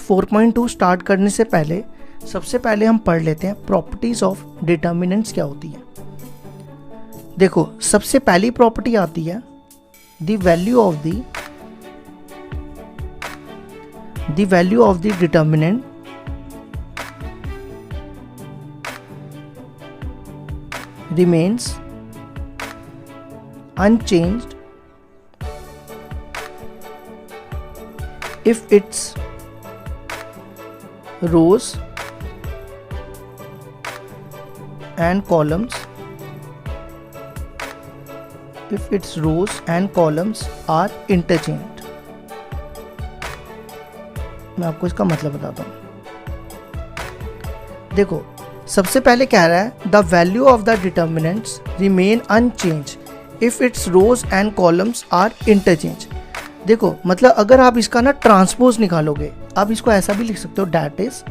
4.2 start करने से पहले सबसे पहले हम पढ़ लेते हैं प्रॉपर्टीज ऑफ डिटर्मिनेंट्स क्या होती है। देखो, सबसे पहली प्रॉपर्टी आती है the value of the determinant remains unchanged if its rows and columns are interchanged। मैं आपको इसका मतलब बताता हूँ। देखो, सबसे पहले कह रहा है the value of the determinants remain unchange if its rows and columns are interchange. देखो, मतलब अगर आप इसका ना ट्रांसपोज निकालोगे, आप इसको ऐसा भी लिख सकते हो, that is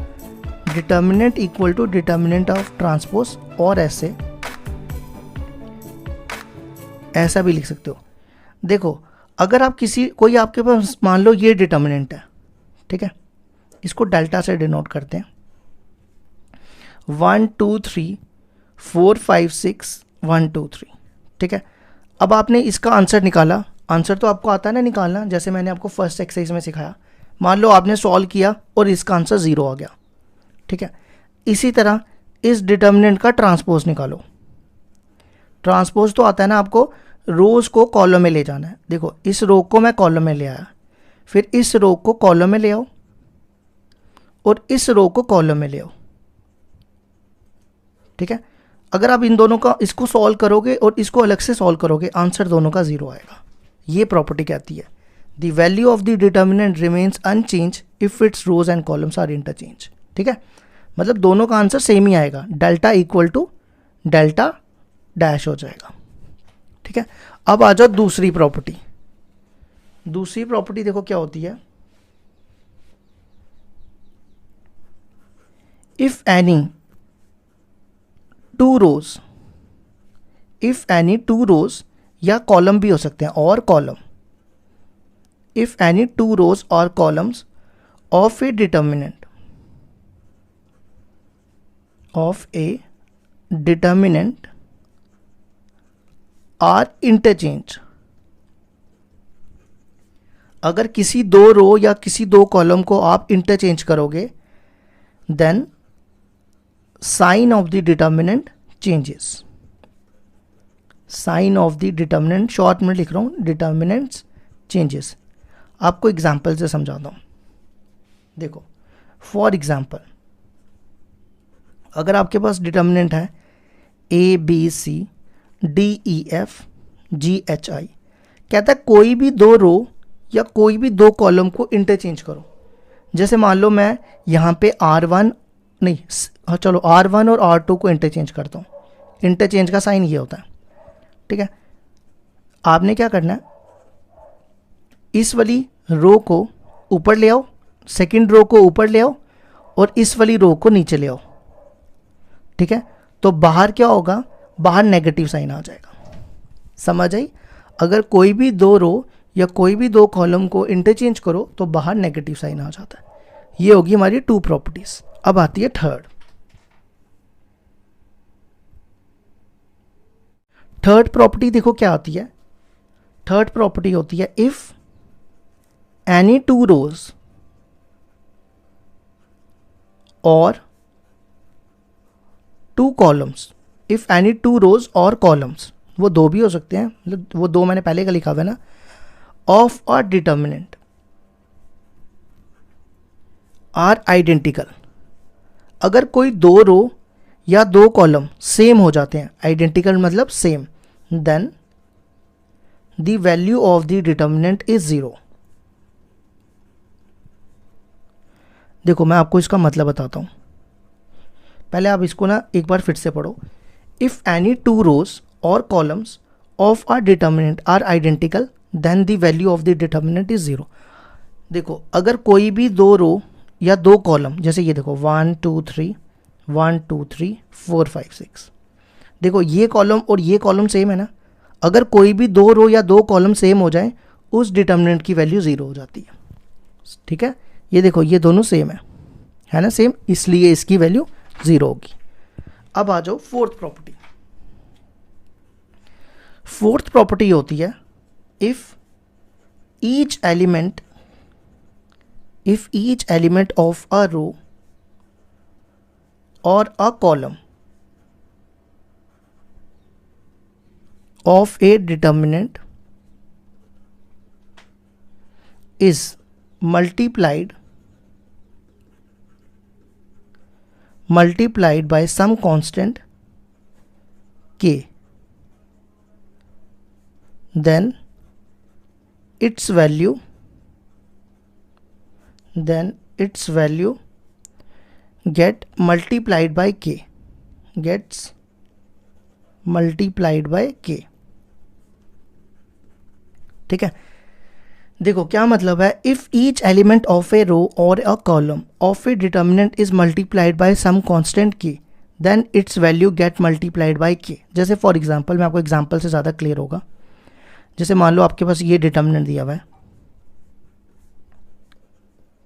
determinant equal to determinant of transpose, और ऐसा भी लिख सकते हो। देखो, अगर आप कोई आपके पास मान लो ये डिटर्मिनेंट है, ठीक है, इसको डेल्टा से डिनोट करते हैं, 1 2 3 4 5 6 1 2 3, ठीक है। अब आपने इसका आंसर निकाला, आंसर तो आपको आता है ना निकालना, जैसे मैंने आपको फर्स्ट एक्सरसाइज में सिखाया। मान लो आपने सॉल्व किया और इसका आंसर 0 आ गया, ठीक है। इसी तरह इस डिटर्मिनेंट का ट्रांसपोज निकालो। ट्रांसपोज तो आता है ना आपको, रोज को कॉलम में ले जाना है। देखो, इस रो को मैं कॉलम में ले आया, फिर इस रो को कॉलम में ले आओ और इस रो को कॉलम में ले आओ, ठीक है। अगर आप इन दोनों का इसको सॉल्व करोगे और इसको अलग से सॉल्व करोगे, आंसर दोनों का 0 आएगा। ये प्रॉपर्टी कहती है the value of the determinant remains unchange if its rows and columns are interchange, ठीक है। मतलब दोनों का आंसर सेम ही आएगा, delta equal to delta dash हो जाएगा, ठीक है। अब आ जाओ दूसरी प्रॉपर्टी। दूसरी प्रॉपर्टी देखो क्या होती है, इफ एनी टू रोज या कॉलम भी हो सकते हैं, और column, if any two rows और columns of a determinant are interchange. अगर किसी दो रो या किसी दो कॉलम को आप इंटरचेंज करोगे, then sign of the determinant changes. Sign of the determinant, short में लिख रहा हूं, डिटर्मिनेंट्स चेंजेस। आपको एग्जाम्पल से समझाता हूं। देखो, फॉर एग्जाम्पल, अगर आपके पास डिटर्मिनेंट है ABCDEFGHI, कहता है कोई भी दो रो या कोई भी दो कॉलम को इंटरचेंज करो। जैसे मान लो मैं यहाँ पे R1 और R2 को इंटरचेंज करता हूँ। इंटरचेंज का साइन ये होता है, ठीक है। आपने क्या करना है, इस वाली रो को ऊपर ले आओ, सेकंड रो को ऊपर ले आओ और इस वाली रो को नीचे ले आओ, ठीक है। तो बाहर क्या होगा, बाहर नेगेटिव साइन आ जाएगा। समझ आई? अगर कोई भी दो रो या कोई भी दो कॉलम को इंटरचेंज करो तो बाहर नेगेटिव साइन आ जाता है। ये होगी हमारी 2 प्रॉपर्टीज। अब आती है थर्ड प्रॉपर्टी। देखो क्या आती है, थर्ड प्रॉपर्टी होती है if any two rows or two columns, if any two rows और कॉलम्स, वो दो भी हो सकते हैं, मतलब वो दो मैंने पहले का लिखा हुआ है ना, of a determinant are identical. अगर कोई दो रो या दो कॉलम सेम हो जाते हैं, आइडेंटिकल मतलब same, then the value of the determinant is 0। देखो, मैं आपको इसका मतलब बताता हूं, पहले आप इसको ना एक बार फिर से पढ़ो। इफ एनी टू रोज और columns of a determinant are identical then the value of the determinant is 0। देखो, अगर कोई भी दो रो या दो कॉलम, जैसे ये देखो 1 2 3 1 2 3 4 5 6, देखो ये कॉलम और ये कॉलम सेम है ना। अगर कोई भी दो रो या दो कॉलम सेम हो जाए, उस डिटर्मिनेंट की वैल्यू 0 हो जाती है, ठीक है। ये देखो ये दोनों सेम है ना, सेम, इसलिए इसकी वैल्यू 0 होगी। अब आ जाओ फोर्थ प्रॉपर्टी। फोर्थ प्रॉपर्टी होती है if each element of a row और a column of a determinant is multiplied by some constant k, then its value get multiplied by k, gets multiplied by k। ठीक है, देखो क्या मतलब है, if each element of a row और a column of a determinant is multiplied by some constant K, then its value get multiplied by K. जैसे for example, मैं आपको एग्जांपल से ज़्यादा क्लियर होगा। जैसे मान लो आपके पास ये डिटर्मिनेंट दिया हुआ है,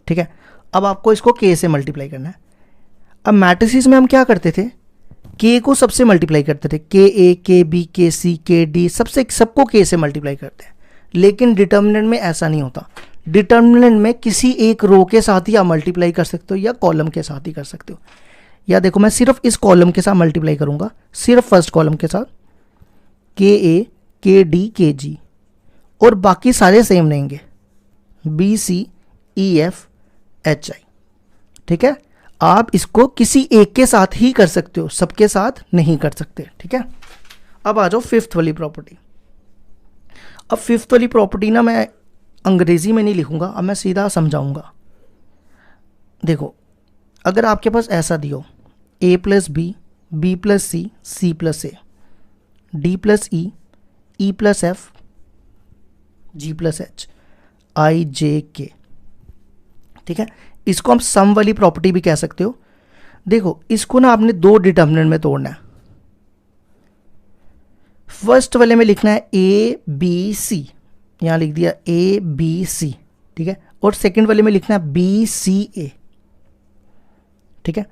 ठीक है, अब आपको इसको के से मल्टीप्लाई करना है। अब मैट्रिसेस में हम क्या करते थे, के को सबसे मल्टीप्लाई करते थे, के ए, के बी, के सी, के डी, सबको के से मल्टीप्लाई करते हैं। लेकिन डिटर्मिनेंट में ऐसा नहीं होता। डिटर्मिनेंट में किसी एक रो के साथ ही आप मल्टीप्लाई कर सकते हो या कॉलम के साथ ही कर सकते हो। या देखो मैं सिर्फ इस कॉलम के साथ मल्टीप्लाई करूंगा, सिर्फ फर्स्ट कॉलम के साथ, के ए, के डी, के जी, और बाकी सारे सेम रहेंगे, B C, E F, H I. ठीक है, आप इसको किसी एक के साथ ही कर सकते हो, सबके साथ नहीं कर सकते। ठीक है, अब आ जाओ फिफ्थ वाली प्रॉपर्टी। अब फिफ्थ वाली प्रॉपर्टी ना मैं अंग्रेजी में नहीं लिखूंगा, अब मैं सीधा समझाऊंगा। देखो, अगर आपके पास ऐसा दियो a plus B, B plus C, C plus A, D plus E plus F, G plus H, I J K, ठीक है, इसको हम सम वाली प्रॉपर्टी भी कह सकते हो। देखो, इसको ना आपने दो डिटर्मिनेंट में तोड़ना है। फर्स्ट वाले में लिखना है ए बी सी, यहां लिख दिया ए बी सी, ठीक है, और सेकंड वाले में लिखना है बी सी ए। ठीक है,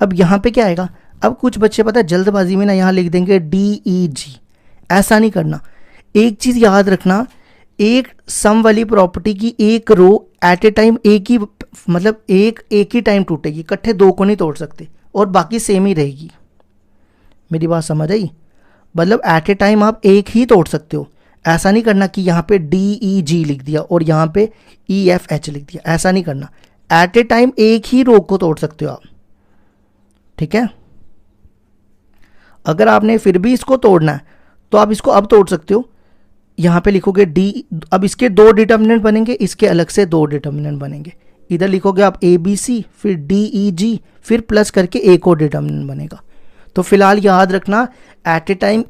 अब यहां पे क्या आएगा, अब कुछ बच्चे पता है जल्दबाजी में ना यहां लिख देंगे डी ई जी। ऐसा नहीं करना। एक चीज याद रखना, एक सम वाली प्रॉपर्टी की एक रो एट ए टाइम एक ही, मतलब एक ही टाइम टूटेगी, इकट्ठे दो को नहीं तोड़ सकते, और बाकी सेम ही रहेगी। मेरी बात समझ आई? मतलब एट ए टाइम आप एक ही तोड़ सकते हो। ऐसा नहीं करना कि यहाँ पे डी ई जी लिख दिया और यहाँ पे ई एफ एच लिख दिया, ऐसा नहीं करना। एट ए टाइम एक ही रो को तोड़ सकते हो आप। ठीक है, अगर आपने फिर भी इसको तोड़ना है तो आप इसको अब तोड़ सकते हो। यहाँ पे लिखोगे डी, अब इसके दो डिटर्मिनेंट बनेंगे, इसके अलग से दो डिटर्मिनेंट बनेंगे। इधर लिखोगे आप ए बी सी, फिर डी ई जी, फिर प्लस करके एक और डिटर्मिनेंट बनेगा। तो फिलहाल याद रखना, एट ए टाइम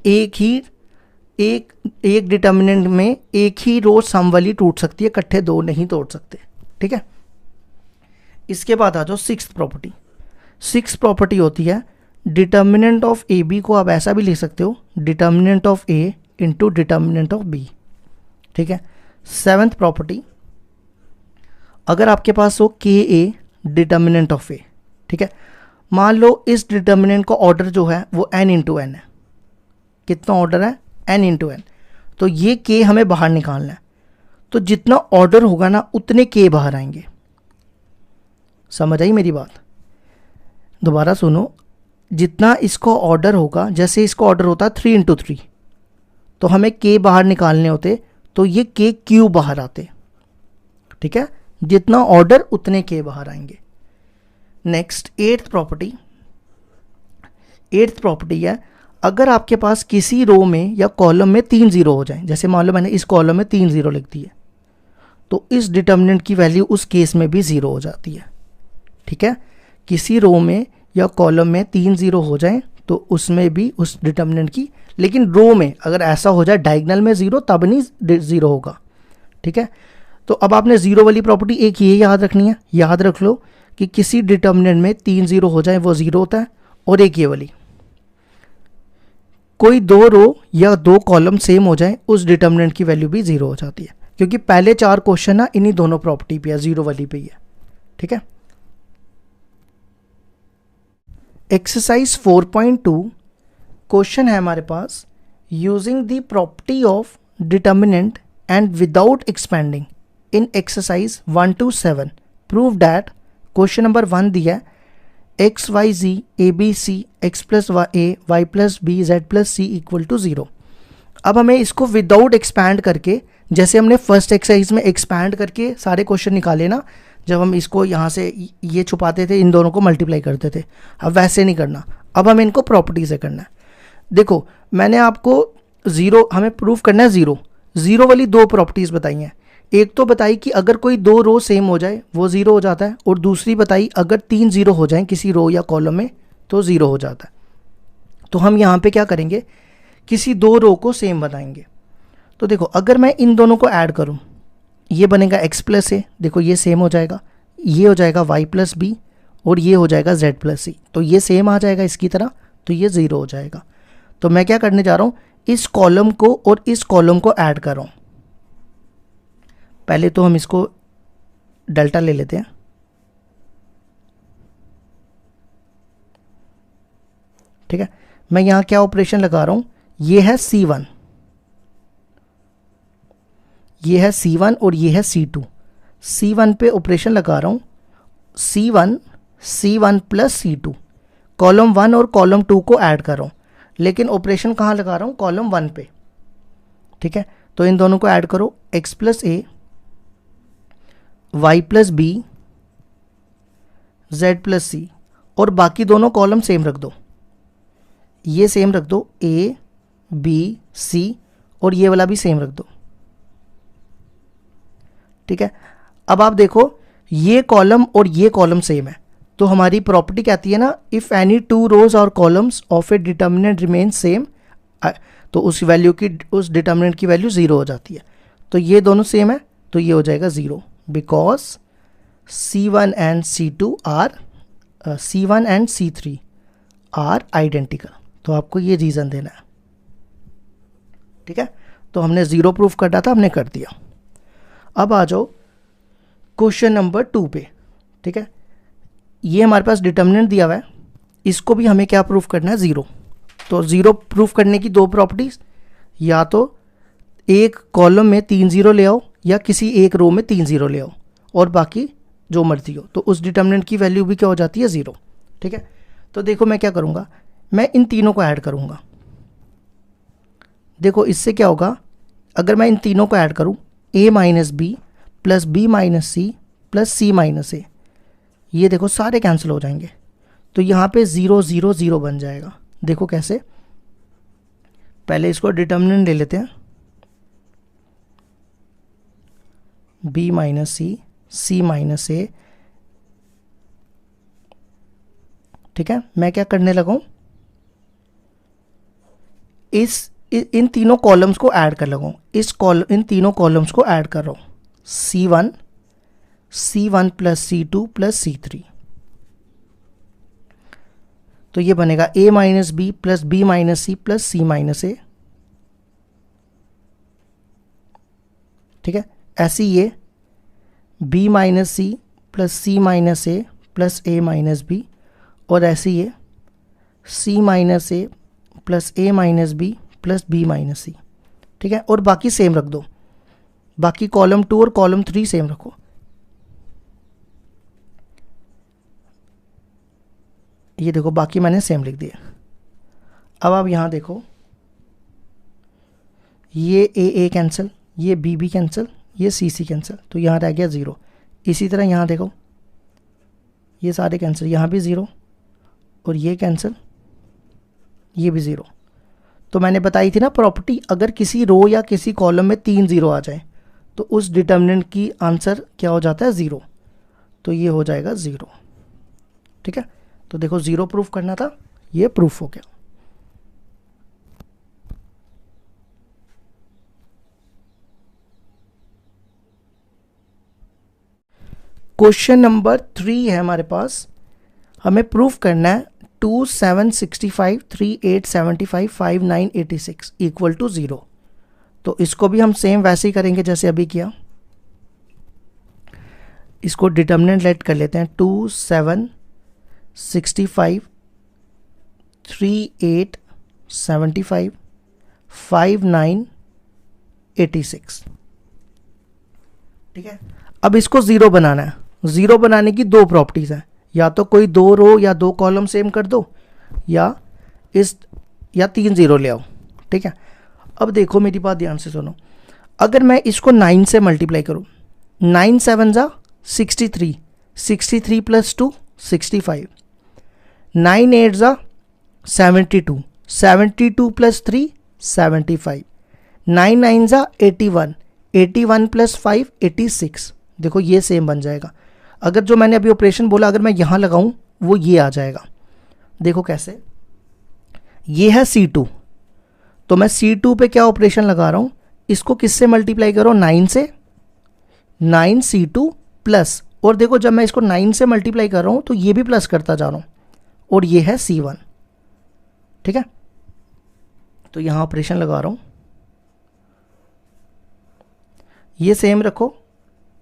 एक डिटर्मिनेंट में एक ही रो सम वाली टूट सकती है, इकट्ठे दो नहीं तोड़ सकते। ठीक है, इसके बाद आ जाओ सिक्स्थ प्रॉपर्टी। सिक्स्थ प्रॉपर्टी होती है डिटर्मिनेंट ऑफ ए बी को आप ऐसा भी लिख सकते हो, determinant of A into determinant of B. ठीक है, सेवेंथ प्रॉपर्टी, अगर आपके पास हो के ए डिटर्मिनेंट ऑफ ए, ठीक है, मान लो इस डिटर्मिनेंट का ऑर्डर जो है वो n इंटू एन है। कितना ऑर्डर है? n into N. तो ये k हमें बाहर निकालना है, तो जितना ऑर्डर होगा ना उतने k बाहर आएंगे। समझ आई मेरी बात? दोबारा सुनो, जितना इसको ऑर्डर होगा, जैसे इसको ऑर्डर होता है 3 इंटू 3, तो हमें k बाहर निकालने होते, तो ये k क्यूब बाहर आते। ठीक है, जितना ऑर्डर उतने k बाहर आएंगे। नेक्स्ट एट्थ प्रॉपर्टी है, अगर आपके पास किसी रो में या कॉलम में 3 जीरो हो जाए, जैसे मान लो मैंने इस कॉलम में 3 जीरो लिख दिए, तो इस डिटर्मिनेंट की वैल्यू उस केस में भी 0 हो जाती है। ठीक है, किसी रो में या कॉलम में 3 जीरो हो जाए तो उसमें भी उस डिटर्मिनेंट की, लेकिन रो में अगर ऐसा हो जाए डायगोनल में 0 तब नहीं 0 होगा। ठीक है, तो अब आपने 0 वाली प्रॉपर्टी एक ये याद रखनी है, याद रख लो कि किसी डिटर्मिनेंट में 3 जीरो हो जाए वो 0 होता है, और एक ये वाली, कोई दो रो या दो कॉलम सेम हो जाए उस डिटर्मिनेंट की वैल्यू भी 0 हो जाती है, क्योंकि पहले 4 क्वेश्चन ना इन्हीं दोनों प्रॉपर्टी पे है, 0 वाली पे ही है। ठीक है। एक्सरसाइज 4.2 क्वेश्चन है हमारे पास, using the property of determinant and without expanding in exercise 1 to 7 prove that. Question number 1 दिया है X Y Z A B C X plus A Y plus B Z plus C equal to 0। अब हमें इसको without expand करके, जैसे हमने first exercise में expand करके सारे क्वेश्चन निकाले ना, जब हम इसको यहाँ से ये छुपाते थे, इन दोनों को मल्टीप्लाई करते थे, अब वैसे नहीं करना, अब हमें इनको प्रॉपर्टी से करना है। देखो मैंने आपको ज़ीरो, हमें प्रूफ करना है ज़ीरो वाली दो प्रॉपर्टीज़ बताई हैं। एक तो बताई कि अगर कोई दो रो सेम हो जाए वो ज़ीरो हो जाता है, और दूसरी बताई अगर 3 ज़ीरो हो जाएं किसी रो या कॉलम में तो ज़ीरो हो जाता है। तो हम यहाँ पे क्या करेंगे, किसी दो रो को सेम बनाएंगे। तो देखो अगर मैं इन दोनों को ऐड करूँ, ये बनेगा x प्लस ए, देखो ये सेम हो जाएगा, ये हो जाएगा y प्लस बी, और ये हो जाएगा z प्लस सी, तो ये सेम आ जाएगा इसकी तरह, तो ये ज़ीरो हो जाएगा। तो मैं क्या करने जा रहा हूँ, इस कॉलम को और इस कॉलम को ऐड कर रहा हूँ। पहले तो हम इसको डेल्टा ले लेते हैं, ठीक है। मैं यहाँ क्या ऑपरेशन लगा रहा हूँ, ये है C1, ये है C1 और ये है C2। C1 पे ऑपरेशन लगा रहा हूँ C1 प्लस C2, कॉलम 1 और कॉलम 2 को ऐड कर रहा हूँ, लेकिन ऑपरेशन कहाँ लगा रहा हूँ, कॉलम 1 पे, ठीक है। तो इन दोनों को ऐड करो, x plus A y plus B z plus C, और बाकी दोनों कॉलम सेम रख दो, ये सेम रख दो a b c, और ये वाला भी सेम रख दो, ठीक है। अब आप देखो ये कॉलम और ये कॉलम सेम है, तो हमारी प्रॉपर्टी कहती है ना, इफ़ एनी टू रोज और columns of a determinant remain same, तो उस वैल्यू की, उस डिटर्मिनेंट की वैल्यू 0 हो जाती है। तो ये दोनों सेम है, तो ये हो जाएगा 0, because C1 and C2 are C1 and C3 are identical. तो आपको ये रीज़न देना है, ठीक है। तो हमने 0 प्रूफ करना था, हमने कर दिया। अब आ जाओ क्वेश्चन नंबर 2 पे, ठीक है। ये हमारे पास डिटर्मिनेंट दिया हुआ है, इसको भी हमें क्या प्रूफ करना है, 0। तो 0 प्रूफ करने की दो प्रॉपर्टीज, या तो एक कॉलम में 3 ज़ीरो ले आओ, या किसी एक रो में 3 ज़ीरो ले आओ, और बाकी जो मर्जी हो, तो उस डिटर्मिनेंट की वैल्यू भी क्या हो जाती है, 0, ठीक है। तो देखो मैं क्या करूँगा, मैं इन तीनों को ऐड करूँगा। देखो इससे क्या होगा, अगर मैं इन तीनों को ऐड करूँ, a minus B plus B minus C plus C minus A, ये देखो सारे कैंसिल हो जाएंगे, तो यहाँ पे 0 0 0 बन जाएगा। देखो कैसे, पहले इसको डिटर्मिनेंट ले लेते हैं, b minus C C minus A, ठीक है। मैं क्या करने लगा हूँ, इन तीनों कॉलम्स को ऐड कर लगा हूँ, इन तीनों कॉलम्स को ऐड कर रहा हूँ, C1 plus C2 plus C3, तो ये बनेगा a minus B plus B minus C plus C minus A, ठीक है। ऐसे ये b minus C plus C minus A plus a minus B, और ऐसे ये c minus A plus a minus B plus b minus C, ठीक है। और बाकी सेम रख दो, बाकी कॉलम 2 और कॉलम 3 सेम रखो। ये देखो बाकी मैंने सेम लिख दिया। अब आप यहाँ देखो, ये a कैंसिल, ये b कैंसिल, ये c कैंसिल, तो यहाँ रह गया 0। इसी तरह यहाँ देखो, ये सारे कैंसिल, यहाँ भी 0, और ये कैंसिल, ये भी 0। तो मैंने बताई थी ना प्रॉपर्टी, अगर किसी रो या किसी कॉलम में 3 ज़ीरो आ जाए तो उस डिटर्मिनेंट की आंसर क्या हो जाता है, 0। तो ये हो जाएगा 0, ठीक है। तो देखो 0 प्रूफ करना था, ये प्रूफ हो गया। क्वेश्चन नंबर 3 है हमारे पास, हमें प्रूफ करना है 2 7 65 3 8 75 5 9 86 इक्वल टू 0। तो इसको भी हम सेम वैसे ही करेंगे जैसे अभी किया। इसको डिटर्मिनेंट लेट कर लेते हैं 2 7 65 3 8 75 5 9 86। ठीक है, अब इसको ज़ीरो बनाना है। ज़ीरो बनाने की दो प्रॉपर्टीज़ हैं, या तो कोई दो रो या दो कॉलम सेम कर दो, या 3 ज़ीरो ले आओ। ठीक है, अब देखो मेरी बात ध्यान से सुनो। अगर मैं इसको 9 से मल्टीप्लाई करूँ, 9 7 जा 63, 63 प्लस 2 65, 9 8 जा 72, 72 प्लस 3 75, 9 9 जा 81, 81 प्लस 5 86। देखो ये सेम बन जाएगा। अगर जो मैंने अभी ऑपरेशन बोला अगर मैं यहाँ लगाऊं वो ये आ जाएगा। देखो कैसे, ये है C2, तो मैं C2 पे क्या ऑपरेशन लगा रहा हूँ, इसको किससे मल्टीप्लाई करो, 9 से, 9 C2 प्लस, और देखो जब मैं इसको 9 से मल्टीप्लाई कर रहा हूँ तो ये भी प्लस करता जा रहा हूँ, और ये है C1। ठीक है, तो यहाँ ऑपरेशन लगा रहा हूँ, ये सेम रखो,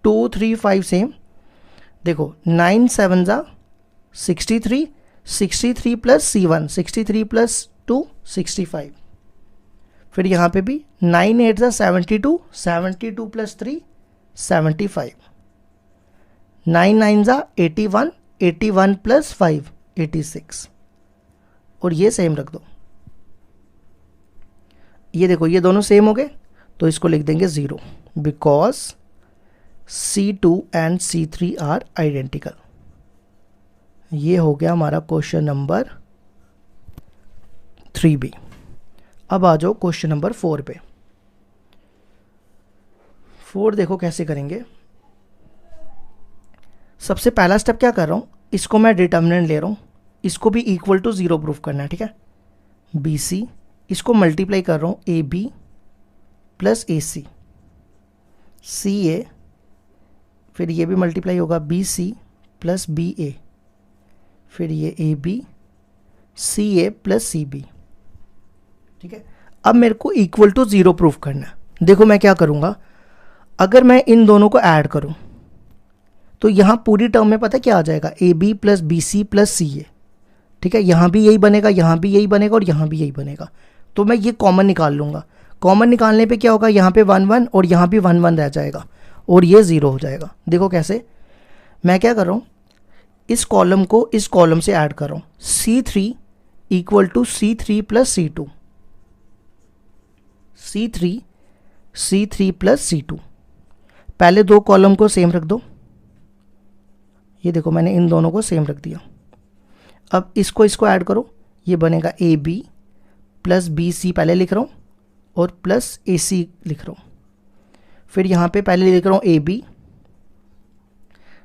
2 3 5 सेम। देखो 9 7 जा 63, 63 प्लस C1, 63 प्लस 2 65। फिर यहाँ पे भी 9 8 जा 72, 72 प्लस 3 75, 9 9 जा 81, 81 प्लस 5 86, और ये सेम रख दो। ये देखो ये दोनों सेम हो गए, तो इसको लिख देंगे 0, because C2 and C3 are identical. ये हो गया हमारा क्वेश्चन नंबर 3B। अब आ जाओ क्वेश्चन नंबर 4 पे। 4 देखो कैसे करेंगे। सबसे पहला स्टेप क्या कर रहा हूँ, इसको मैं डिटर्मिनेंट ले रहा हूँ, इसको भी इक्वल टू 0 प्रूफ करना है। ठीक है, BC, इसको मल्टीप्लाई कर रहा हूँ AB प्लस AC, CA, फिर ये भी मल्टीप्लाई होगा BC प्लस BA, फिर ये AB CA प्लस CB। ठीक है, अब मेरे को इक्वल टू 0 प्रूफ करना है। देखो मैं क्या करूँगा, अगर मैं इन दोनों को ऐड करूँ तो यहाँ पूरी टर्म में पता क्या आ जाएगा, AB plus BC plus CA। ठीक है, यहाँ भी यही बनेगा, यहाँ भी यही बनेगा, और यहाँ भी यही बनेगा। तो मैं ये कॉमन निकाल लूँगा। कॉमन निकालने पे क्या होगा, यहाँ पे 1 1 और यहाँ भी 1 1 रह जाएगा, और ये 0 हो जाएगा। देखो कैसे, मैं क्या कर रहा हूँ, इस कॉलम को इस कॉलम से ऐड कर रहा हूँ, C3 equal to C3 plus C2, C3 plus C2। पहले दो कॉलम को सेम रख दो, ये देखो मैंने इन दोनों को सेम रख दिया। अब इसको ऐड करो, ये बनेगा AB प्लस BC पहले लिख रहा हूँ, और प्लस AC लिख रहा हूँ। फिर यहाँ पे पहले लिख रहा हूँ AB,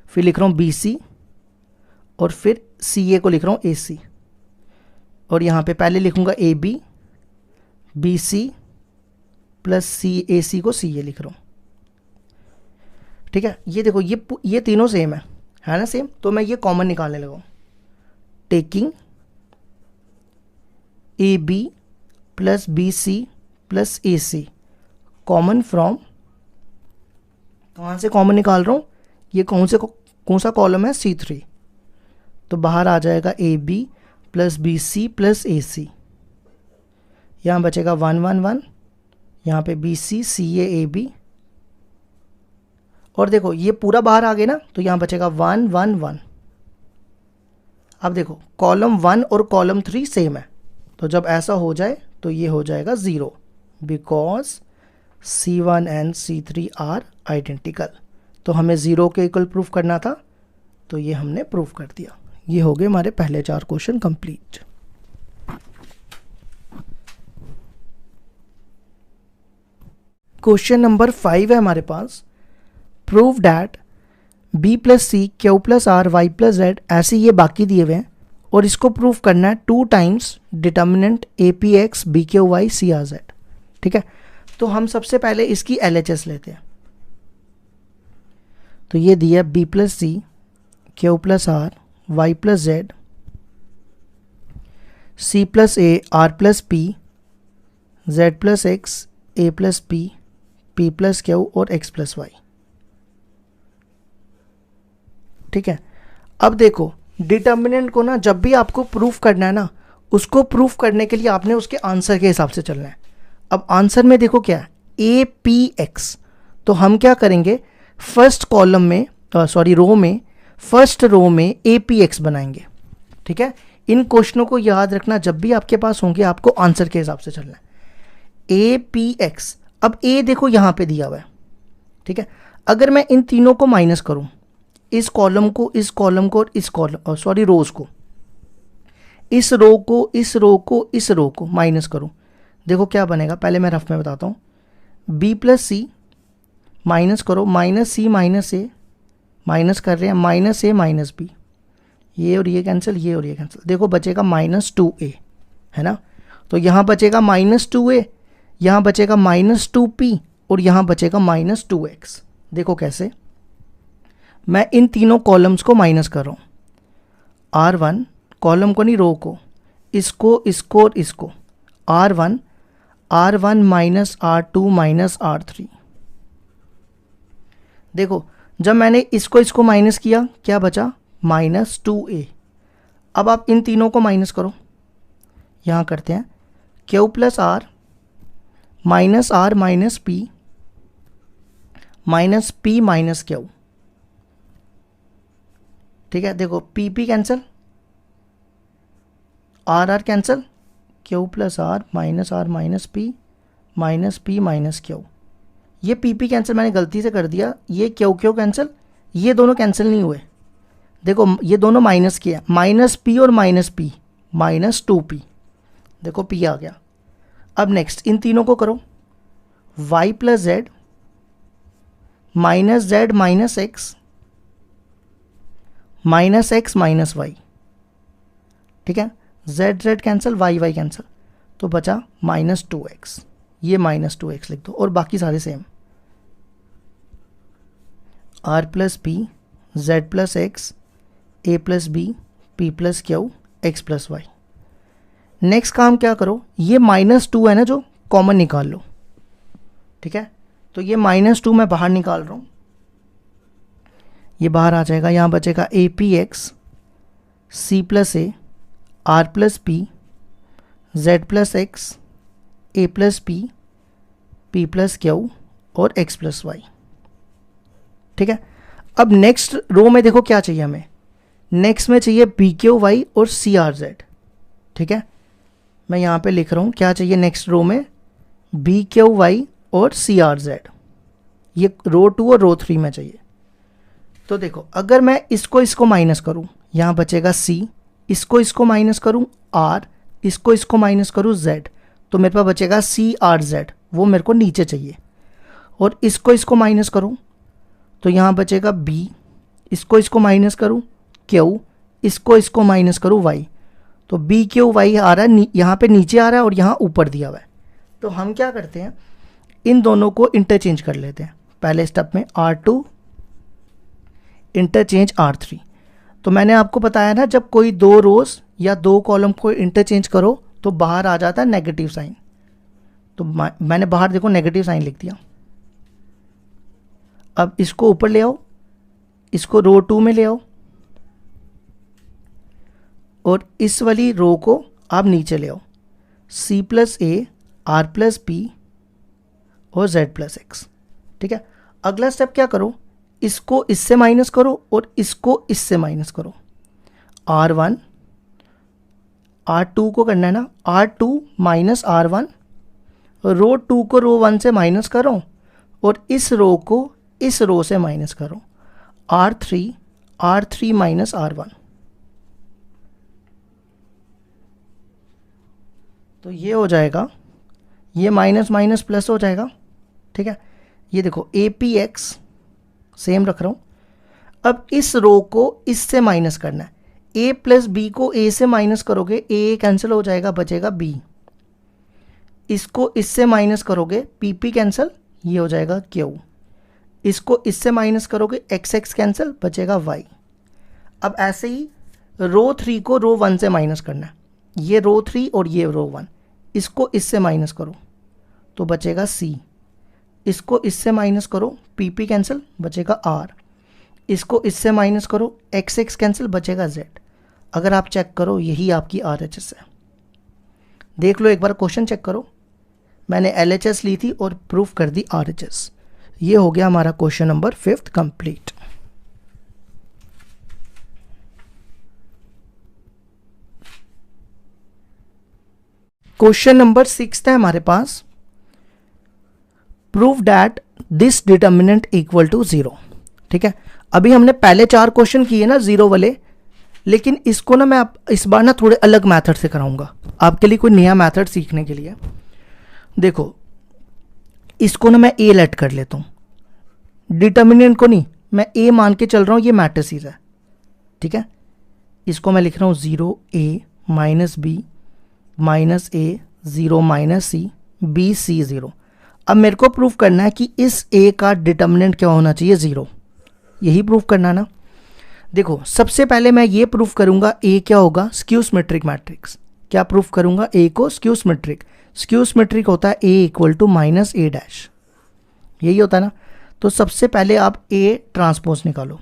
फिर लिख रहा हूँ BC, और फिर CA को लिख रहा हूँ AC, और यहाँ पे पहले लिखूँगा AB BC प्लस AC को CA लिख रहा हूँ। ठीक है, ये देखो ये तीनों सेम है ना सेम, तो मैं ये कॉमन निकालने लगा हूँ। Taking AB plus BC plus AC common from, कहाँ से कॉमन निकाल रहा हूँ, ये कौन सा कॉलम है, C3, तो बाहर आ जाएगा AB plus BC plus AC, यहाँ बचेगा 1 1 1, यहाँ पे BC CA AB, और देखो ये पूरा बाहर आ गया ना, तो यहाँ बचेगा 1 1 1। अब देखो कॉलम 1 और कॉलम 3 सेम है, तो जब ऐसा हो जाए तो ये हो जाएगा 0, because C1 and C3 are identical. तो हमें 0 के इक्वल प्रूफ करना था, तो ये हमने प्रूफ कर दिया। ये हो गए हमारे पहले 4 क्वेश्चन कंप्लीट। क्वेश्चन नंबर 5 है हमारे पास, prove that B plus C Q plus R Y plus Z, ऐसे ये बाकी दिए हुए हैं, और इसको प्रूव करना है 2 times determinant APX BQY CRZ। ठीक है, तो हम सबसे पहले इसकी LHS लेते हैं। तो ये दिया B plus C Q plus R Y plus Z C plus A R plus P Z plus X A plus P P plus Q और X प्लस Y। ठीक है। अब देखो डिटर्मिनेंट को ना जब भी आपको प्रूफ करना है ना, उसको प्रूफ करने के लिए आपने उसके आंसर के हिसाब से चलना है। अब आंसर में देखो क्या है, ए पी एक्स, तो हम क्या करेंगे, फर्स्ट कॉलम में रो में, फर्स्ट रो में ए पी एक्स बनाएंगे। ठीक है, इन क्वेश्चनों को याद रखना, जब भी आपके पास होंगे आपको आंसर के हिसाब से चलना है। ए पी एक्स, अब ए देखो यहाँ पे दिया हुआ है। ठीक है, अगर मैं इन तीनों को माइनस करूँ, इस कॉलम को, इस कॉलम को और इस कॉलम रोज को, इस रो को, इस रो को, इस रो को माइनस करूँ, देखो क्या बनेगा। पहले मैं रफ में बताता हूँ। बी प्लस सी माइनस करो, माइनस सी माइनस ए, माइनस कर रहे हैं, माइनस ए माइनस बी, ये और ये कैंसिल, ये और ये कैंसिल, देखो बचेगा -2a, है ना। तो यहाँ बचेगा -2a, यहाँ बचेगा -2p और यहाँ बचेगा -2x। देखो कैसे, मैं इन तीनों कॉलम्स को माइनस कर रहा हूँ। R1 कॉलम को नहीं, रो को, इसको, इसको और इसको, R1 minus R2 minus R3। देखो जब मैंने इसको माइनस किया, क्या बचा, -2a। अब आप इन तीनों को माइनस करो, यहाँ करते हैं, Q plus R minus R minus P minus P minus Q। ठीक है, देखो P cancel, R cancel, Q plus R minus P minus P minus Q। ये P कैंसिल मैंने गलती से कर दिया, ये Q कैंसिल, ये दोनों कैंसिल नहीं हुए। देखो ये दोनों माइनस किया, -P और -P, -2P, देखो P आ गया। अब नेक्स्ट इन तीनों को करो, y plus Z minus Z minus X minus Y. ठीक है, z कैंसिल, y कैंसिल, तो बचा -2x, ये -2x लिख दो और बाकी सारे same. r plus P, Z plus X, A plus B, P plus Q, X plus Y. Next काम क्या करो, ये -2 है ना जो, कॉमन निकाल लो। ठीक है, तो ये -2 मैं बाहर निकाल रहा हूँ, ये बाहर आ जाएगा। यहाँ बचेगा A P X, C plus A, R plus P, Z plus X, A plus P, P plus Q और एक्स प्लस वाई। ठीक है, अब नेक्स्ट रो में देखो क्या चाहिए हमें, नेक्स्ट में चाहिए पी क्यू वाई और सी आर जेड। ठीक है, मैं यहाँ पे लिख रहा हूँ क्या चाहिए नेक्स्ट रो में, बी क्यू वाई और सी आर जेड, ये रो 2 और रो 3 में चाहिए। तो देखो अगर मैं इसको माइनस करूँ, यहाँ बचेगा सी, इसको माइनस करूँ R, इसको माइनस करूँ Z, तो मेरे पास बचेगा CRZ, वो मेरे को नीचे चाहिए। और इसको माइनस करूँ तो यहाँ बचेगा B, इसको माइनस करूँ Q, इसको माइनस करूँ Y, तो BQY आ रहा है, यहाँ पे नीचे आ रहा है और यहाँ ऊपर दिया हुआ है। तो हम क्या करते हैं, इन दोनों को इंटरचेंज कर लेते हैं। पहले स्टेप में R2 इंटरचेंज R3। तो मैंने आपको बताया ना, जब कोई दो रोज या दो कॉलम को इंटरचेंज करो तो बाहर आ जाता है नेगेटिव साइन, तो मैंने बाहर देखो नेगेटिव साइन लिख दिया। अब इसको ऊपर ले आओ, इसको रो 2 में ले आओ और इस वाली रो को आप नीचे ले आओ, C प्लस ए, R प्लस पी और Z प्लस एक्स। ठीक है, अगला स्टेप क्या करो, इसको इससे माइनस करो और इसको इससे माइनस करो। R1 R2 को करना है ना, R2 माइनस R1, रो 2 को रो 1 से माइनस करो और इस रो को इस रो से माइनस करो, R3 माइनस R1। तो ये हो जाएगा, ये माइनस माइनस प्लस हो जाएगा। ठीक है, ये देखो APX सेम रख रहा हूँ। अब इस रो को इससे माइनस करना है, A प्लस बी को A से माइनस करोगे, A कैंसिल हो जाएगा, बचेगा B। इसको इससे माइनस करोगे, PP कैंसिल, ये हो जाएगा Q। इसको इससे माइनस करोगे, XX कैंसिल, बचेगा Y। अब ऐसे ही रो 3 को रो 1 से माइनस करना है, ये रो 3 और ये रो 1, इसको इससे माइनस करो तो बचेगा C। इसको इससे माइनस करो, PP कैंसिल, बचेगा R। इसको इससे माइनस करो, एक्स एक्स कैंसिल, बचेगा जेड। अगर आप चेक करो यही आपकी RHS है। देख लो एक बार क्वेश्चन चेक करो, मैंने LHS ली थी और प्रूफ कर दी RHS। ये हो गया हमारा question number 5 complete. Question number 6 है हमारे पास, prove that this determinant equal to 0। ठीक है, अभी हमने पहले 4 क्वेश्चन किए ना 0 वाले, लेकिन इसको ना मैं इस बार ना थोड़े अलग मेथड से कराऊंगा आपके लिए, कोई नया मेथड सीखने के लिए। देखो इसको ना मैं A लेट कर लेता हूँ, डिटर्मिनेंट को नहीं, मैं A मान के चल रहा हूँ, ये मैट्रिसेस है। ठीक है, इसको मैं लिख रहा हूँ 0A minus B minus A 0 minus C B C 0। अब मेरे को प्रूफ करना है कि इस A का डिटर्मिनेंट क्या होना चाहिए, 0। यही प्रूफ करना ना। देखो सबसे पहले मैं ये प्रूफ करूंगा A क्या होगा, स्क्यू सिमेट्रिक मैट्रिक्स। क्या प्रूफ करूंगा, A को स्क्यू सिमेट्रिक। स्क्यू सिमेट्रिक होता है A equal to minus A dash, यही होता है ना। तो सबसे पहले आप A ट्रांसपोज निकालो,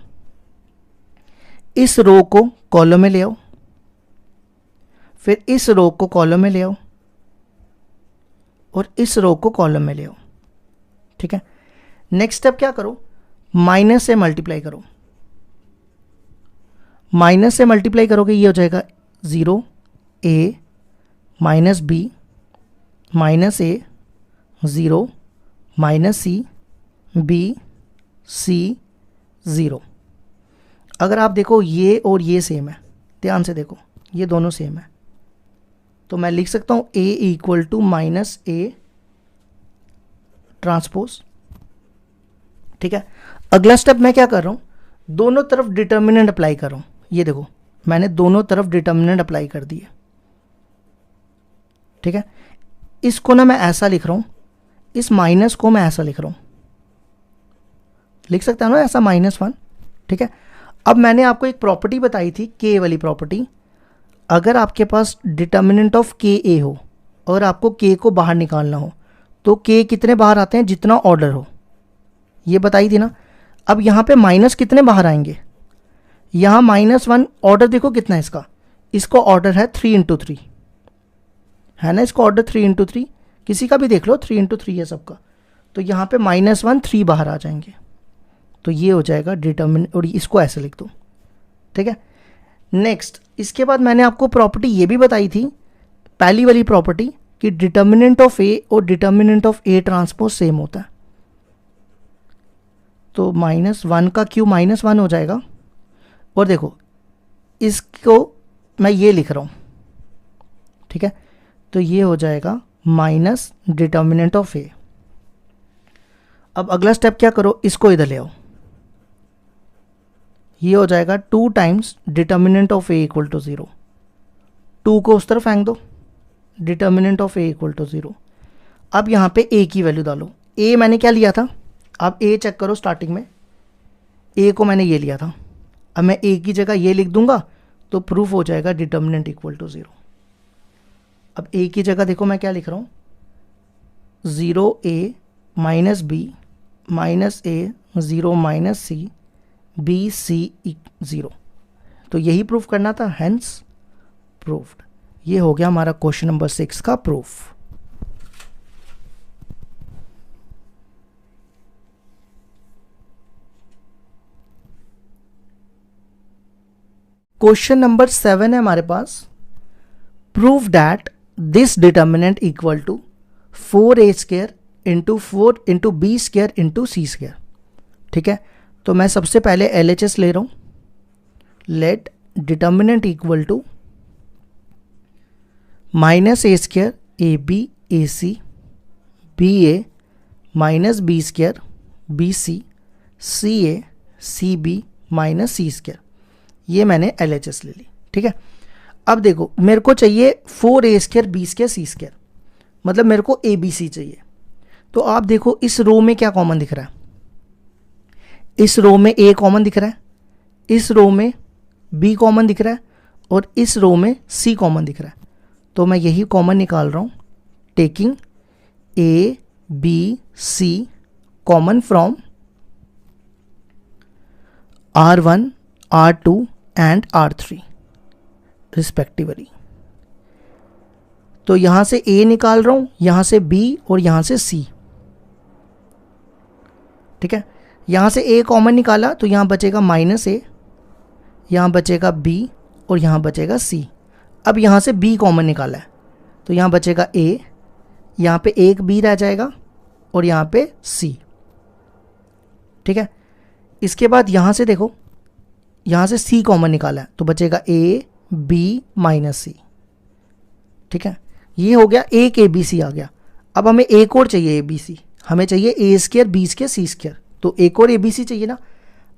इस रो को कॉलम में ले आओ, फिर इस रो को कॉलम में ले आओ और इस रो को कॉलम में ले आओ। ठीक है, नेक्स्ट स्टेप क्या करो, माइनस से मल्टीप्लाई करो। माइनस से मल्टीप्लाई करोगे ये हो जाएगा 0A minus B minus A 0 minus C B C 0। अगर आप देखो ये और ये सेम है, ध्यान से देखो ये दोनों सेम है, तो मैं लिख सकता हूँ A equal to minus A transpose. ठीक है, अगला स्टेप मैं क्या कर रहा हूँ, दोनों तरफ डिटर्मिनेंट अप्लाई कर रहा हूँ। ये देखो मैंने दोनों तरफ डिटर्मिनेंट अप्लाई कर दिए। ठीक है, इसको ना मैं ऐसा लिख रहा हूँ, इस माइनस को मैं ऐसा लिख रहा हूँ, लिख सकता हूँ ना ऐसा -1। ठीक है, अब मैंने आपको एक प्रॉपर्टी बताई थी K वाली प्रॉपर्टी, अगर आपके पास डिटर्मिनेंट ऑफ K A हो और आपको K को बाहर निकालना हो तो K कितने बाहर आते हैं, जितना ऑर्डर हो, ये बताई थी ना। अब यहाँ पे माइनस कितने बाहर आएंगे, यहाँ -1, ऑर्डर देखो कितना है इसका, इसको ऑर्डर है 3 × 3 है ना, इसको ऑर्डर 3 × 3, किसी का भी देख लो 3 × 3 है सबका। तो यहाँ पे -1 3 बाहर आ जाएंगे, तो ये हो जाएगा डिटर्मिनेंट, और इसको ऐसे लिख दो। ठीक है, नेक्स्ट इसके बाद मैंने आपको प्रॉपर्टी ये भी बताई थी, पहली वाली प्रॉपर्टी, कि डिटर्मिनेंट ऑफ A और determinant of A transpose same होता है। तो -1 का क्यू -1 हो जाएगा, और देखो इसको मैं ये लिख रहा हूँ। ठीक है, तो ये हो जाएगा माइनस डिटर्मिनेंट ऑफ A। अब अगला स्टेप क्या करो, इसको इधर ले आओ, ये हो जाएगा 2 times determinant of A equal to 0। 2 को उस तरफ फेंक दो, determinant of A equal to 0। अब यहाँ पे A की वैल्यू डालो। A मैंने क्या लिया था, आप A चेक करो, स्टार्टिंग में A को मैंने ये लिया था। अब मैं A की जगह ये लिख दूंगा तो प्रूफ हो जाएगा डिटर्मिनेंट इक्वल टू 0। अब A की जगह देखो मैं क्या लिख रहा हूँ, 0A minus B minus A 0 minus C B C 0। तो यही प्रूफ करना था, हेंस प्रूफ्ड। ये हो गया हमारा क्वेश्चन नंबर 6 का प्रूफ। क्वेश्चन नंबर 7 है हमारे पास, prove that this determinant equal to 4A² into 4 into B² into C²। ठीक है, तो मैं सबसे पहले LHS ले रहा हूँ, let determinant equal to -A² AB AC BA minus B² BC CA CB minus C²। ये मैंने LHS ले ली। ठीक है, अब देखो मेरे को चाहिए 4A² B² C², मतलब मेरे को ABC चाहिए। तो आप देखो इस रो में क्या कॉमन दिख रहा है, इस रो में A कॉमन दिख रहा है, इस रो में B कॉमन दिख रहा है, और इस रो में C कॉमन दिख रहा है। तो मैं यही कॉमन निकाल रहा हूँ, taking A B C common from R1, R2 and R3 respectively. तो यहां से A निकाल रहा हूं, यहां से B और यहां से C। ठीक है, यहां से A कॉमन निकाला तो यहां बचेगा -A, यहां बचेगा B और यहां बचेगा C। अब यहां से B कॉमन निकाला है तो यहां बचेगा A, यहां पे एक B रह जाएगा और यहां पे C। ठीक है, इसके बाद यहां से देखो, यहां से C कॉमन निकाला है तो बचेगा A B -C। ठीक है, ये हो गया, एक ABC आ गया। अब हमें एक और चाहिए ABC, हमें चाहिए A² B² C², तो एक और ABC चाहिए ना।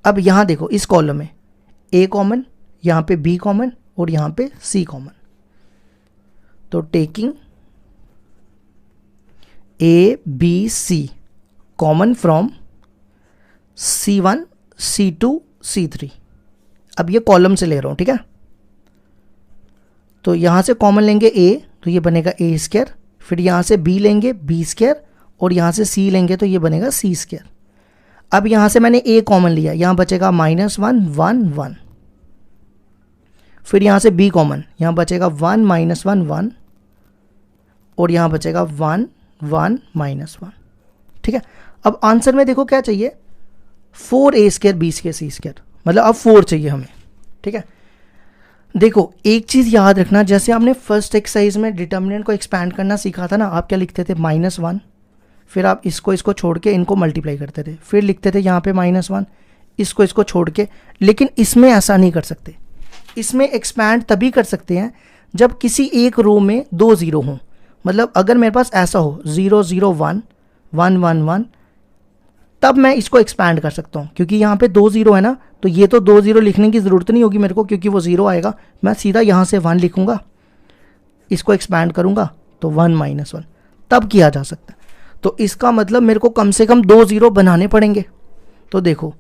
अब यहां देखो, इस कॉलम में A कॉमन, यहां पे B कॉमन और यहां पे C कॉमन। तो taking A B C common from C1 C2 C3। अब ये कॉलम से ले रहा हूं। ठीक है, तो यहां से कॉमन लेंगे A तो ये बनेगा A², फिर यहां से B लेंगे B² और यहां से C लेंगे तो ये बनेगा C²। अब यहां से मैंने A कॉमन लिया, यहां बचेगा -1 1 1। फिर यहां से B कॉमन, यहां बचेगा 1 -1 1 और यहां बचेगा 1 1 -1। ठीक है, अब आंसर में देखो क्या चाहिए, 4A² B² C², मतलब अब 4 चाहिए हमें। ठीक है, देखो एक चीज याद रखना, जैसे आपने फर्स्ट एक्सरसाइज में डिटर्मिनेंट को एक्सपैंड करना सीखा था ना, आप क्या लिखते थे, -1, फिर आप इसको छोड़ के इनको मल्टीप्लाई करते थे, फिर लिखते थे यहाँ पे -1, इसको छोड़ के। लेकिन इसमें ऐसा नहीं कर सकते, इसमें एक्सपैंड तभी कर सकते हैं जब किसी एक रो में 2 0 हों। मतलब अगर मेरे पास ऐसा हो 0 0 1 1 1 1, तब मैं इसको एक्सपैंड कर सकता हूँ, क्योंकि यहाँ पे 2 0 है ना, तो ये तो 2 0 लिखने की ज़रूरत नहीं होगी मेरे को, क्योंकि वो 0 आएगा। मैं सीधा यहाँ से 1 लिखूँगा, इसको एक्सपैंड करूँगा तो 1 -1, तब किया जा सकता है। तो इसका मतलब मेरे को कम से कम 2 0 बनाने पड़ेंगे। तो देखो,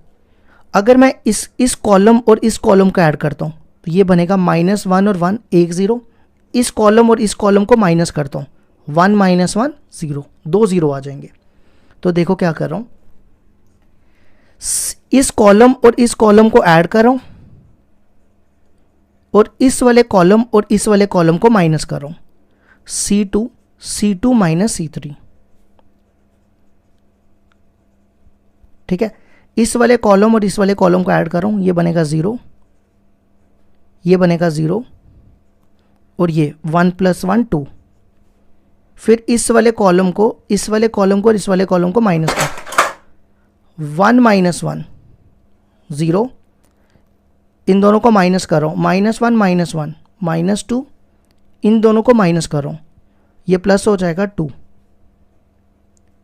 अगर मैं इस कॉलम और इस कॉलम को ऐड करता हूँ तो ये बनेगा -1 और 1 1 0। इस कॉलम और इस कॉलम को माइनस करता हूँ, 1 -1 0, 2 0 आ जाएंगे। तो देखो क्या कर रहा हूँ, इस कॉलम और इस कॉलम को ऐड कर रहा हूं और इस वाले कॉलम और इस वाले कॉलम को माइनस कर रहा हूं, C2 C3। ठीक है, इस वाले कॉलम और इस वाले कॉलम को ऐड कर रहा हूं, ये बनेगा 0, ये बनेगा 0 और ये 1 + 1 2। फिर इस वाले कॉलम को और इस वाले कॉलम को माइनस कर, 1 -1 0, इन दोनों को माइनस कर रहा हूँ, -1 -1 -2, इन दोनों को माइनस कर रहा हूँ, ये प्लस हो जाएगा 2।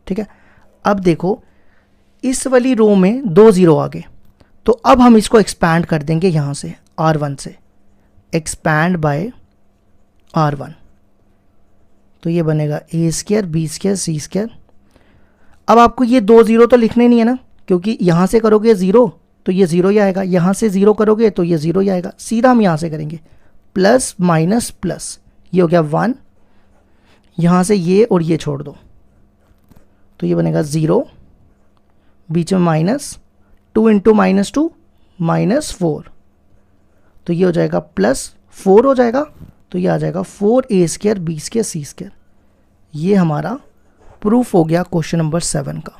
ठीक है, अब देखो इस वाली रो में 2 0 आ गए, तो अब हम इसको एक्सपैंड कर देंगे यहाँ से R1 से, एक्सपैंड बाय R1, तो ये बनेगा A² B² C²। अब आपको ये 2 0 तो लिखने नहीं है ना, क्योंकि यहाँ से करोगे 0 तो ये 0 ही आएगा, यहाँ से 0 करोगे तो ये 0 ही आएगा। सीधा हम यहाँ से करेंगे प्लस माइनस प्लस, ये हो गया 1, यहाँ से ये और ये छोड़ दो तो ये बनेगा 0, बीच में माइनस, 2 × -2 -4, तो ये हो जाएगा +4 हो जाएगा, तो ये आ जाएगा 4A² B² C²। ये हमारा प्रूफ हो गया क्वेश्चन नंबर 7 का।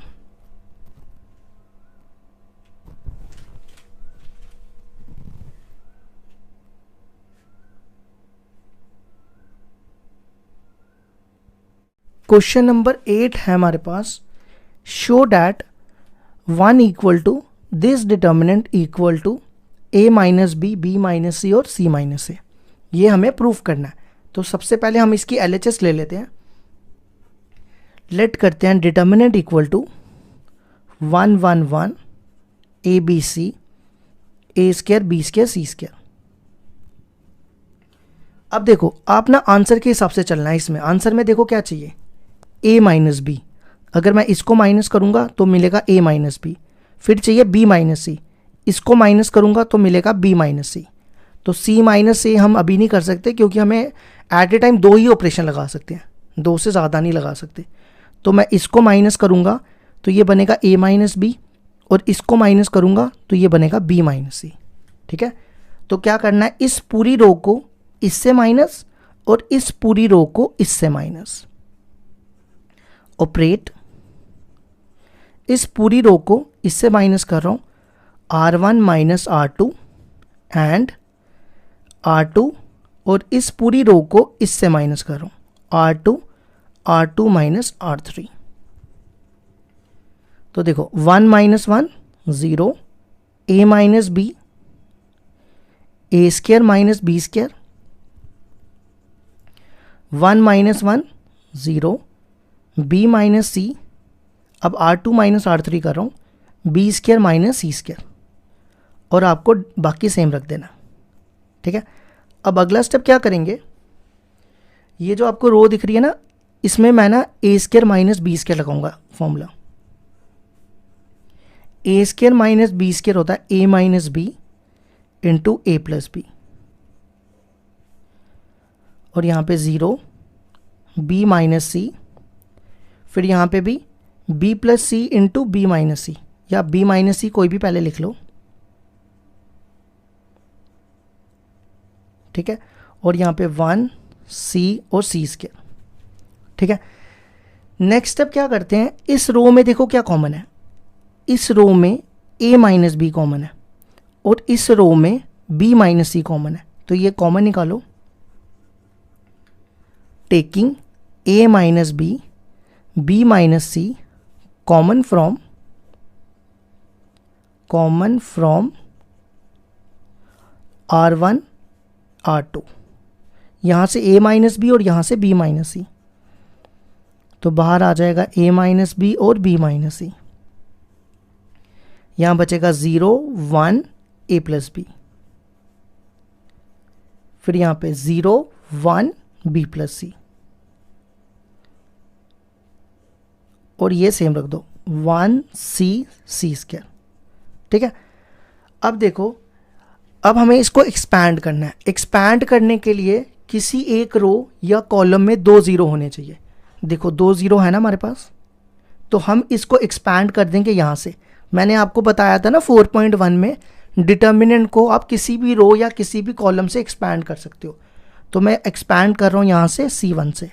क्वेश्चन नंबर 8 है हमारे पास, show that 1 = this determinant equal to A - B B - C और C - A। ये हमें प्रूफ करना है। तो सबसे पहले हम इसकी LHS ले लेते हैं, लेट करते हैं determinant equal to 1 1 1 ABC A² B² C²। अब देखो आप ना आंसर के हिसाब से चलना है। इसमें आंसर में देखो क्या चाहिए, A - B, अगर मैं इसको माइनस करूंगा तो मिलेगा A - B, फिर चाहिए B - C, इसको माइनस करूंगा तो मिलेगा B - C। तो C - A हम अभी नहीं कर सकते, क्योंकि हमें एट ए टाइम 2 ही ऑपरेशन लगा सकते हैं, 2 से ज़्यादा नहीं लगा सकते। तो मैं इसको माइनस करूंगा तो ये बनेगा A - B और इसको माइनस करूँगा तो ये बनेगा b माइनस सी। ठीक है, तो क्या करना है, इस पूरी रो को इससे माइनस और इस पूरी रो को इससे माइनस। ऑपरेट, इस पूरी रो को इससे माइनस कर रहा हूँ, R1 minus R2 and R2, और इस पूरी रो को इससे माइनस कर रहा हूँ, R2 माइनस R3। तो देखो 1 minus 1 0, a minus B, A square minus B square, 1 minus 1 0, b minus C, अब R2 माइनस R3 कर रहा हूँ, B square minus C square, और आपको बाकी सेम रख देना। ठीक है, अब अगला स्टेप क्या करेंगे, ये जो आपको रो दिख रही है ना, इसमें मैं ना ए स्क्र माइनस बी स्क्र लगाऊंगा फॉर्मूला। ए स्क्र माइनस बी स्क्र होता है A minus B into A plus B, और यहाँ पे 0, बी माइनस सी, फिर यहाँ पे भी बी प्लस सी इंटू बी माइनस सी, या बी माइनस सी कोई भी पहले लिख लो। ठीक है, और यहाँ पे 1 सी और सी स्क्र। ठीक है, नेक्स्ट स्टेप क्या करते हैं, इस रो में देखो क्या कॉमन है, इस रो में a माइनस बी कॉमन है और इस रो में b माइनस सी कॉमन है, तो ये कॉमन निकालो। Taking a minus B, b minus C, common from R1 R2, यहाँ से a माइनस बी और यहाँ से b माइनस सी, तो बाहर आ जाएगा a माइनस बी और b माइनस सी, यहाँ बचेगा 0 1 a प्लस बी, फिर यहाँ पे 0 1 b प्लस सी, और ये सेम रख दो 1 सी स्क्र। ठीक है, अब देखो, अब हमें इसको एक्सपैंड करना है। एक्सपैंड करने के लिए किसी एक रो या कॉलम में 2 0 होने चाहिए। देखो 2 0 है ना हमारे पास, तो हम इसको एक्सपैंड कर देंगे यहाँ से। मैंने आपको बताया था ना 4.1 में डिटर्मिनेंट को आप किसी भी रो या किसी भी कॉलम से एक्सपैंड कर सकते हो, तो मैं एक्सपैंड कर रहा हूँ यहाँ से C1 से,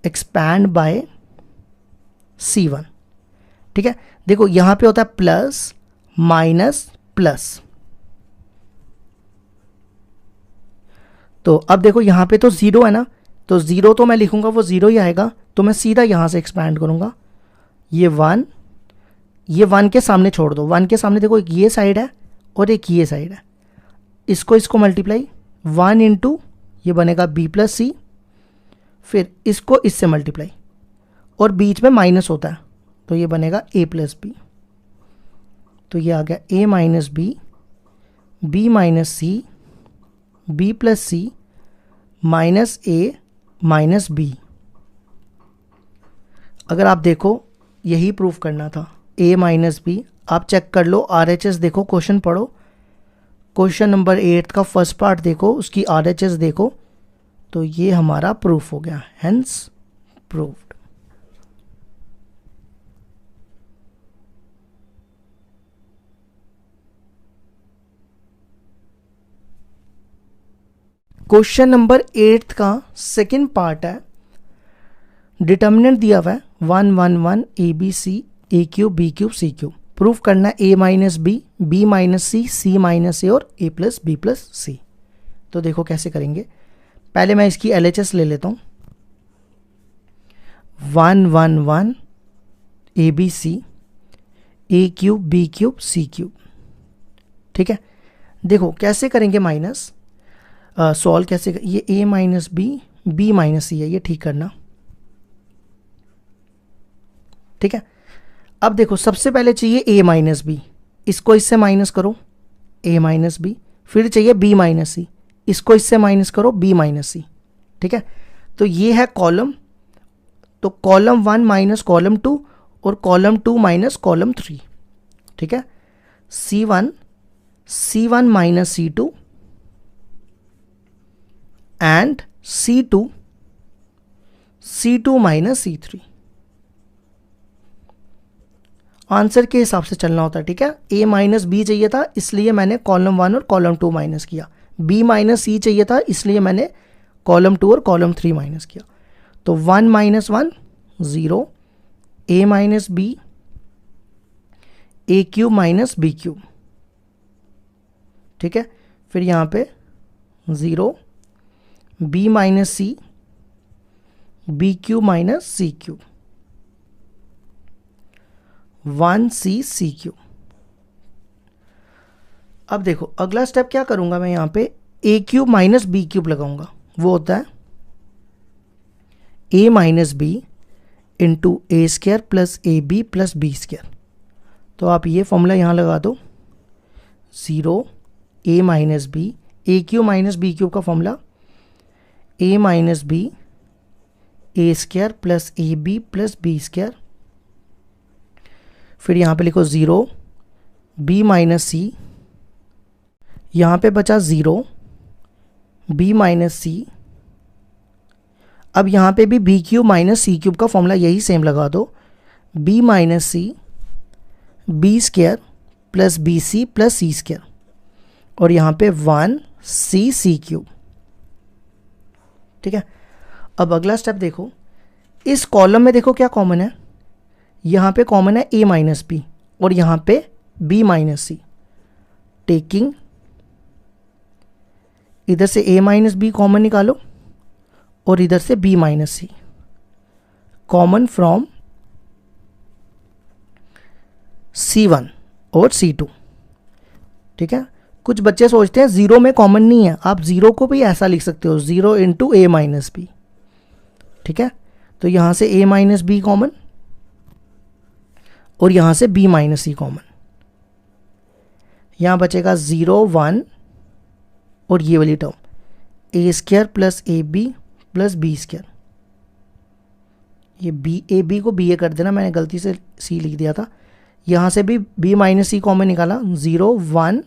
एक्सपैंड बाय C1। ठीक है, देखो यहाँ पे होता है प्लस माइनस प्लस, तो अब देखो यहाँ पे तो 0 है ना, तो 0 तो मैं लिखूंगा वो 0 ही आएगा, तो मैं सीधा यहाँ से एक्सपैंड करूँगा, ये 1 के सामने छोड़ दो, 1 के सामने देखो एक ये साइड है और एक ये साइड है, इसको मल्टीप्लाई 1 इंटू ये बनेगा b प्लस सी, फिर इसको इससे मल्टीप्लाई, और बीच में माइनस होता है तो ये बनेगा a प्लस बी, तो ये आ गया a minus B minus C, b plus C minus a minus b। अगर आप देखो यही प्रूफ करना था, a माइनस बी, आप चेक कर लो RHS देखो, क्वेश्चन पढ़ो, क्वेश्चन नंबर 8 का फर्स्ट पार्ट देखो, उसकी RHS देखो, तो ये हमारा प्रूफ हो गया, हेंस प्रूव्ड। क्वेश्चन नंबर 8 का सेकंड पार्ट है, डिटर्मिनेंट दिया हुआ है 1 1 1 A B C A cube B cube C cube, proof करना है a minus B minus C minus A और a plus B plus C. तो देखो कैसे करेंगे, पहले मैं इसकी LHS ले लेता हूँ, 1 1 1 A B C A cube B cube C cube. ठीक है, देखो कैसे करेंगे माइनस, सॉल्व कैसे ये a माइनस बी माइनस सी है, ये ठीक करना। ठीक है, अब देखो सबसे पहले चाहिए a माइनस बी, इसको इससे माइनस करो a माइनस बी, फिर चाहिए b माइनस सी, इसको इससे माइनस करो b माइनस सी। ठीक है, तो ये है कॉलम, तो कॉलम 1 माइनस कॉलम 2 और कॉलम 2 माइनस कॉलम 3। ठीक है, C1 minus C2 and C2 minus C3। Answer के हिसाब से चलना होता है, ठीक है। ए माइनस बी चाहिए था इसलिए मैंने कॉलम 1 और कॉलम 2 माइनस किया, बी माइनस सी चाहिए था इसलिए मैंने कॉलम 2 और कॉलम 3 माइनस किया। तो 1 minus 1 0, A minus B, A cube minus B cube, ठीक है। फिर यहाँ पे 0, B minus C, B cube minus C cube, 1 C C cube. अब देखो अगला स्टेप क्या करूंगा मैं, यहाँ पे A cube minus B cube लगाऊंगा, वो होता है A minus B into A square plus A B plus B square. तो आप ये फॉर्मूला यहाँ लगा दो, 0 A minus B, A cube minus B cube का formula A minus B A square plus A B plus B square. फिर यहाँ पे लिखो 0 बी माइनस सी, यहाँ पे बचा 0 बी माइनस सी। अब यहाँ पे भी B cube minus C cube का फॉर्मूला यही सेम लगा दो, B minus C B square plus B C plus C square, और यहाँ पे 1 सी सी क्यूब, ठीक है। अब अगला स्टेप देखो, इस कॉलम में देखो क्या कॉमन है, यहाँ पे कॉमन है ए माइनस बी और यहाँ पे बी माइनस सी। टेकिंग इधर से ए माइनस बी कॉमन निकालो और इधर से B minus C, common from C1 और C2, ठीक है। कुछ बच्चे सोचते हैं 0 में कॉमन नहीं है, आप 0 को भी ऐसा लिख सकते हो, 0 इंटू ए माइनस बी, ठीक है। तो यहाँ से ए माइनस बी कॉमन और यहाँ से बी माइनस सी कॉमन, यहाँ बचेगा 0 1 और ये वाली term A square plus A B plus B square. ये बी ए बी को बी ए कर देना, मैंने गलती से सी लिख दिया था। यहाँ से भी बी माइनस सी कॉमन निकाला, 0 1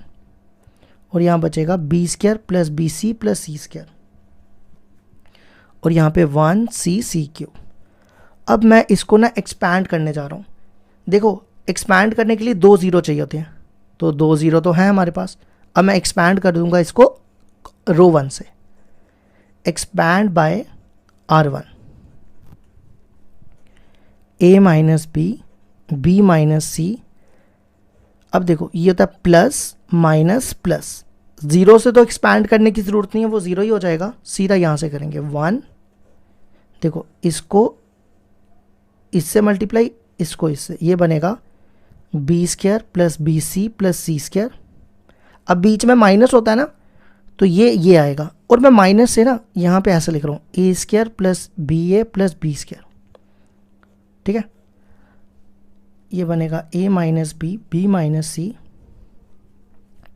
और यहाँ बचेगा B square plus B C plus C square, और यहाँ पे 1 सी सी क्यूब। अब मैं इसको ना एक्सपैंड करने जा रहा हूँ। देखो एक्सपैंड करने के लिए 2 0 चाहिए होते हैं, तो 2 0 तो हैं हमारे पास। अब मैं एक्सपैंड कर दूंगा इसको रो 1 से, एक्सपैंड बाय R1, ए minus B B minus C. अब देखो ये होता है प्लस माइनस प्लस, 0 से तो एक्सपैंड करने की ज़रूरत नहीं है, वो 0 ही हो जाएगा। सीधा यहाँ से करेंगे 1, देखो इसको इससे मल्टीप्लाई, इसको इससे, ये बनेगा B square plus B C plus C square. अब बीच में माइनस होता है ना, तो ये आएगा, और मैं माइनस से ना यहाँ पे ऐसे लिख रहा हूँ, A square plus B A plus B square, ठीक है। ये बनेगा A minus B B minus C,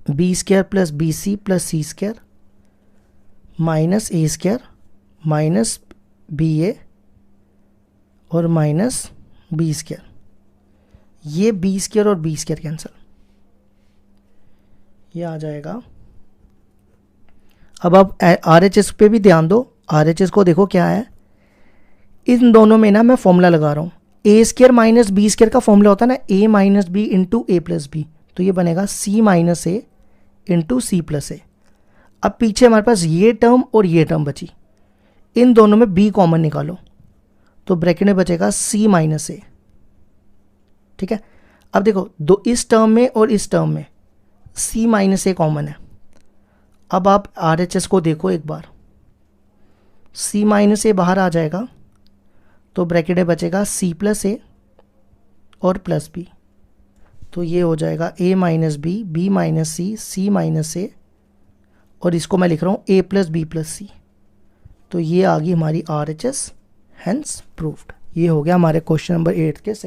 B square plus B C plus C square, minus A square minus B A और माइनस बी स्क्वायर। ये B square और B square cancel, ये आ जाएगा। अब आप RHS पे भी ध्यान दो, RHS को देखो क्या है, इन दोनों में ना मैं फॉर्मूला लगा रहा हूँ। A square minus B square का फॉर्मूला होता है ना ए माइनस बी इंटू ए प्लस बी, तो ये बनेगा सी माइनस ए इंटू सी प्लस ए। अब पीछे हमारे पास ये टर्म और ये टर्म बची, इन दोनों में बी कॉमन निकालो, तो ब्रैकेट में बचेगा सी माइनस ए, ठीक है। अब देखो दो इस टर्म में और इस टर्म में सी माइनस ए कॉमन है। अब आप RHS को देखो एक बार, सी माइनस ए बाहर आ जाएगा, तो ब्रैकेट में बचेगा सी प्लस ए और प्लस बी, तो ये हो जाएगा ए minus B B minus C C minus A, और इसको मैं लिख रहा हूँ ए प्लस बी प्लस सी। तो ये आ गई हमारी RHS, हेंस प्रूव्ड। ये हो गया हमारे क्वेश्चन नंबर 8 के